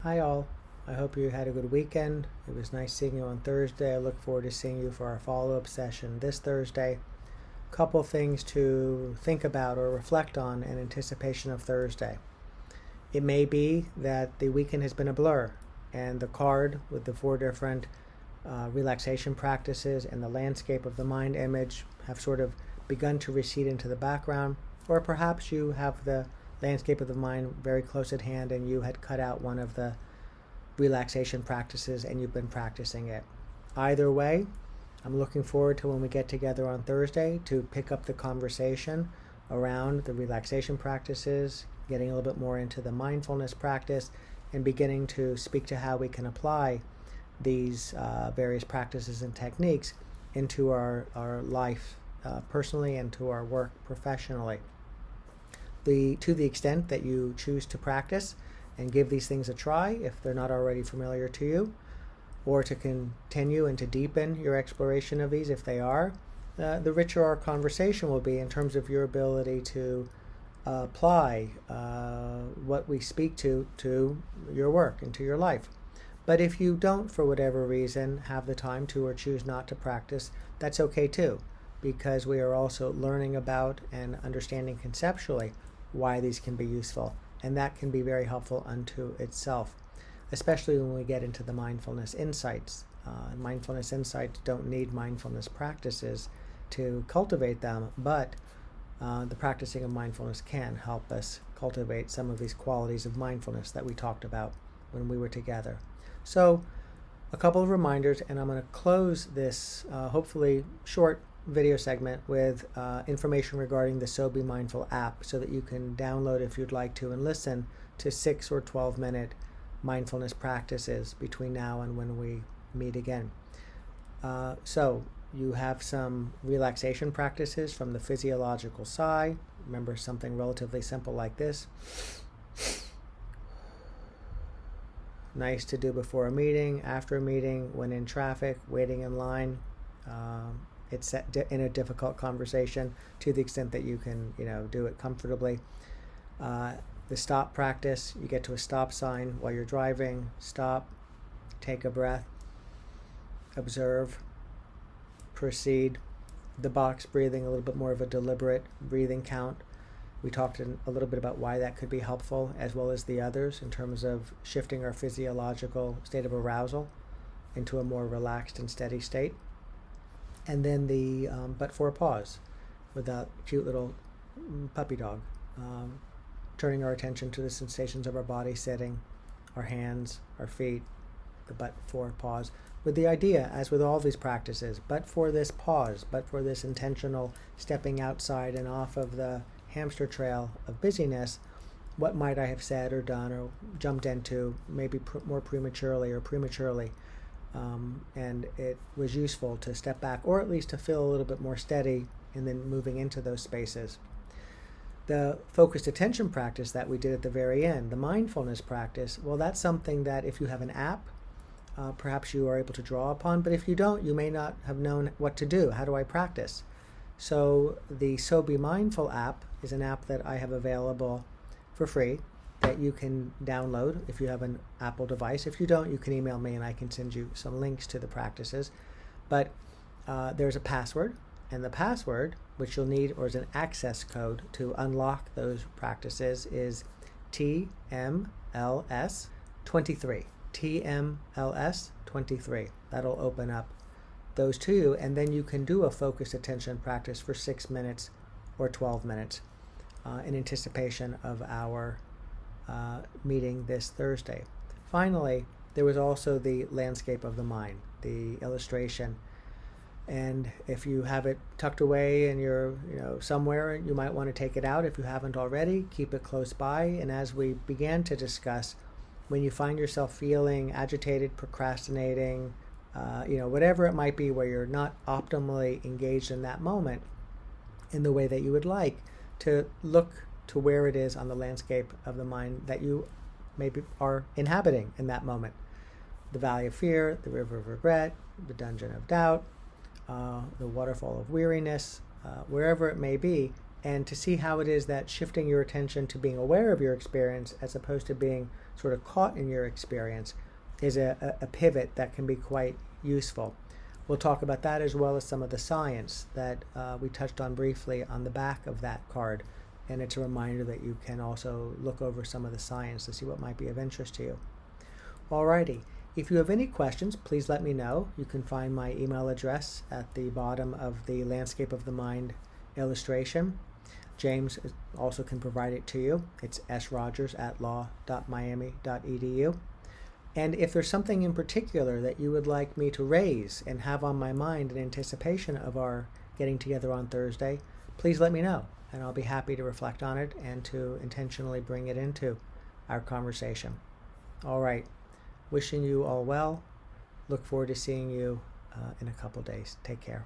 Hi all, I hope you had a good weekend. It was nice seeing you on Thursday. I look forward to seeing you for our follow-up session this Thursday. Couple things to think about or reflect on in anticipation of Thursday. It may be that the weekend has been a blur and the card with the four different relaxation practices and the landscape of the mind image have sort of begun to recede into the background, or perhaps you have the landscape of the mind very close at hand and you had cut out one of the relaxation practices and you've been practicing it. Either way, I'm looking forward to when we get together on Thursday to pick up the conversation around the relaxation practices, getting a little bit more into the mindfulness practice, and beginning to speak to how we can apply these various practices and techniques into our life personally and to our work professionally. To the extent that you choose to practice and give these things a try, if they're not already familiar to you, or to continue and to deepen your exploration of these if they are, the richer our conversation will be in terms of your ability to apply what we speak to your work and to your life. But if you don't, for whatever reason, have the time to or choose not to practice, that's okay too, because we are also learning about and understanding conceptually why these can be useful, and that can be very helpful unto itself, especially when we get into the mindfulness insights. Mindfulness insights don't need mindfulness practices to cultivate them, but the practicing of mindfulness can help us cultivate some of these qualities of mindfulness that we talked about when we were together. So a couple of reminders, and I'm going to close this hopefully short video segment with information regarding the So Be Mindful app so that you can download if you'd like to and listen to 6 or 12-minute mindfulness practices between now and when we meet again. So you have some relaxation practices from the physiological side. Remember, something relatively simple like this. Nice to do before a meeting, after a meeting, when in traffic, waiting in line. It's in a difficult conversation to the extent that you can, do it comfortably. The stop practice, you get to a stop sign while you're driving, stop, take a breath, observe, proceed. The box breathing, a little bit more of a deliberate breathing count. We talked a little bit about why that could be helpful, as well as the others, in terms of shifting our physiological state of arousal into a more relaxed and steady state. And then the but-for pause with that cute little puppy dog. Turning our attention to the sensations of our body sitting, our hands, our feet, the but-for pause. With the idea, as with all these practices, but for this pause, but for this intentional stepping outside and off of the hamster trail of busyness, what might I have said or done or jumped into maybe more prematurely or prematurely. And it was useful to step back, or at least to feel a little bit more steady and then moving into those spaces. The focused attention practice that we did at the very end, the mindfulness practice, well, that's something that if you have an app, perhaps you are able to draw upon, but if you don't, you may not have known what to do. How do I practice? So the So Be Mindful app is an app that I have available for free that you can download if you have an Apple device. If you don't, you can email me and I can send you some links to the practices. But there's a password, and the password, which you'll need, or is an access code to unlock those practices, is TMLS23. TMLS23. That'll open up those to you, and then you can do a focused attention practice for 6 minutes or 12 minutes in anticipation of our meeting this Thursday. Finally, there was also the landscape of the mind, the illustration. And if you have it tucked away and you're somewhere, you might want to take it out. If you haven't already, keep it close by. And as we began to discuss, when you find yourself feeling agitated, procrastinating, whatever it might be where you're not optimally engaged in that moment in the way that you would like, to look to where it is on the landscape of the mind that you maybe are inhabiting in that moment. The valley of fear, the river of regret, the dungeon of doubt, the waterfall of weariness, wherever it may be, and to see how it is that shifting your attention to being aware of your experience as opposed to being sort of caught in your experience is a pivot that can be quite useful. We'll talk about that as well as some of the science that we touched on briefly on the back of that card. And it's a reminder that you can also look over some of the science to see what might be of interest to you. Alrighty. If you have any questions, please let me know. You can find my email address at the bottom of the Landscape of the Mind illustration. James also can provide it to you. It's srogers@law.miami.edu. And if there's something in particular that you would like me to raise and have on my mind in anticipation of our getting together on Thursday, please let me know, and I'll be happy to reflect on it and to intentionally bring it into our conversation. All right. Wishing you all well. Look forward to seeing you in a couple days. Take care.